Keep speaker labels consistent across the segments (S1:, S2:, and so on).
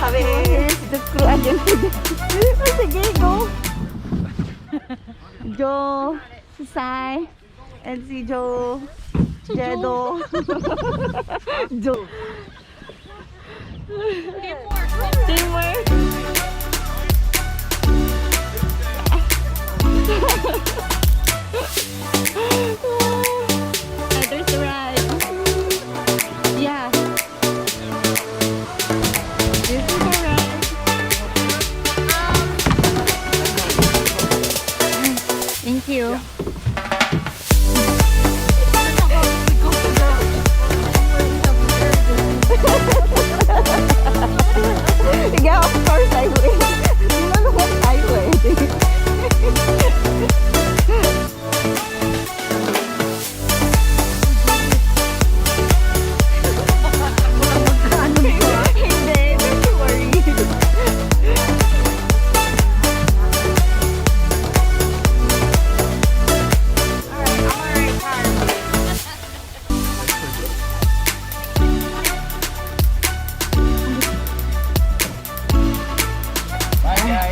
S1: Sabi.
S2: Here's the crew again. Sige, go. Joe, si Sai, and si Joe. JEDO. Joe. Teamwork. There's the ride. Yeah. This is the ride. Thank you. Yeah, of course I will. You know what I will. Hindi, don't worry.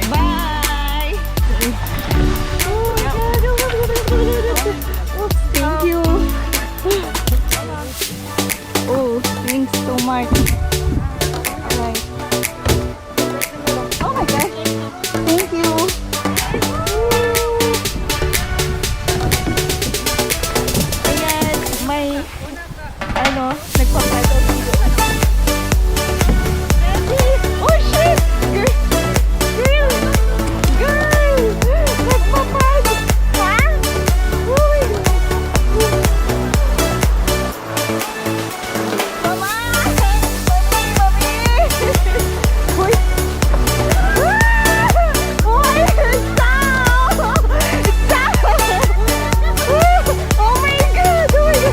S2: Bye! Oh, thank you. Oh, thanks so much. Alright. Oh my gosh. Thank you. Ayan, may nagpapagaw video. Oh shit! Girl! Nagpapag! Ha? Uy! Mama! Mami! Uy! Uy! Stop! Stop! Oh my God! Oh my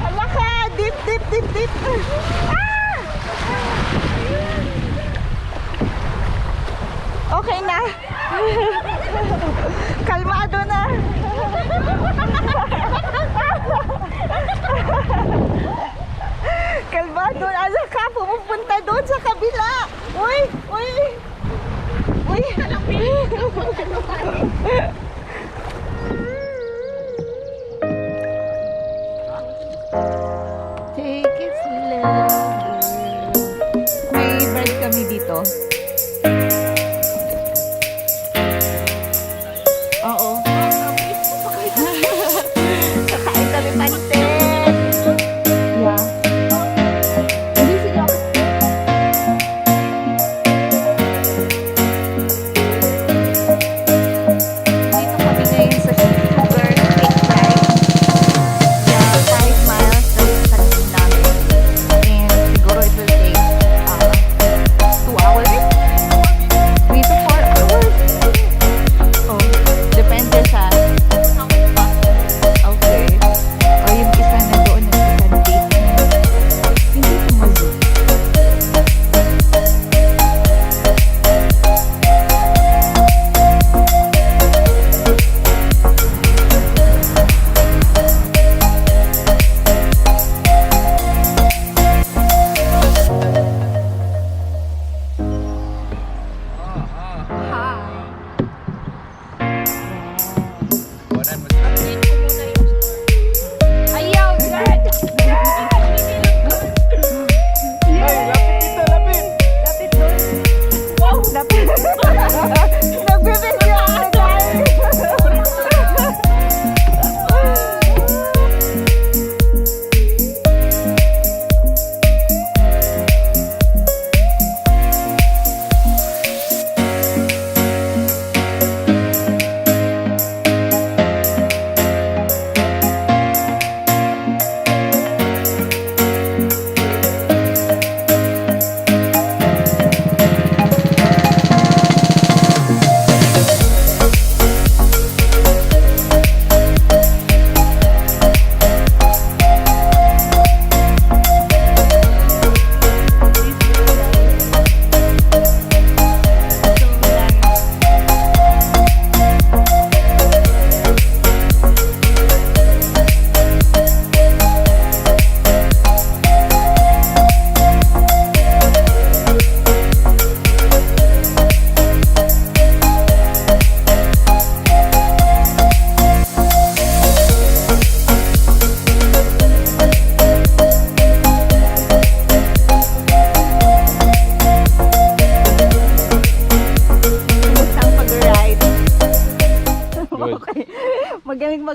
S2: Hala ka! Dip, dip, dip, dip! Ah! Okay na! Kalmado na! Kalmado! Ala ka! Pumupunta doon sa kabila! Uy! Uy! Uy! Take it slow. May bread kami dito. Oo. Kakain kami pansit. Yeah. Hindi sila.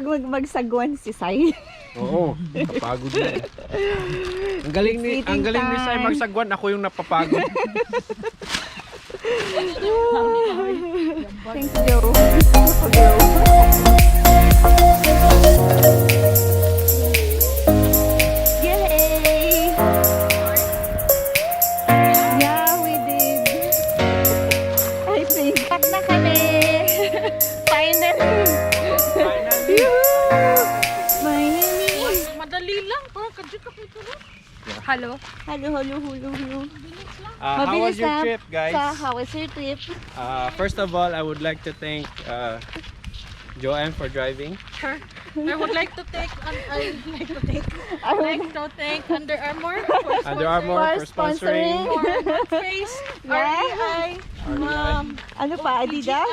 S2: magsagwan si Sai.
S1: Oo, napagod na. Ang galing ni Sai magsagwan, ako yung napapagod.
S2: Thanks, Joe. Yay! Yeah, we did. I think. Back na kami. Finally. Finally.
S3: Madali lang. Parang kadyo ka ito. Hello.
S2: Hello.
S1: How was your trip, guys?
S2: How was your trip?
S1: First of all, I would like to thank Joanne for driving.
S3: Sure. I would like to thank Under Armour
S1: For sponsoring.
S3: for North Face,
S2: Yeah.
S3: REI,
S2: Ano pa, Adidas?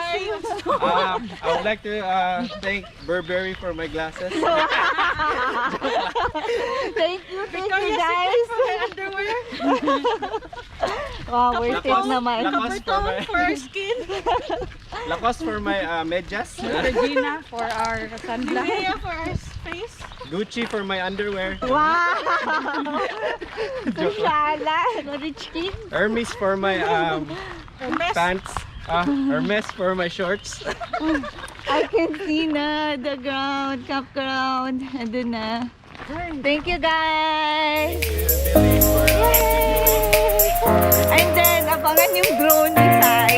S1: I would like to thank Burberry for my glasses.
S2: Thank you
S3: Victoria's
S2: guys.
S3: Secret for my underwear,
S2: Wow, worth it naman.
S1: Lacoste for my
S3: for our skin,
S1: Lacoste for my medyas.
S3: Regina for our sunglasses, Nivea for our face,
S1: Gucci for my underwear.
S2: Wow! Sushala, rich kid.
S1: Hermes for my
S3: Hermes.
S1: pants. Hermes for my shorts.
S2: I can see na the ground, campground. Andun na. Thank you guys! And then, abangan yung drone ni Sai.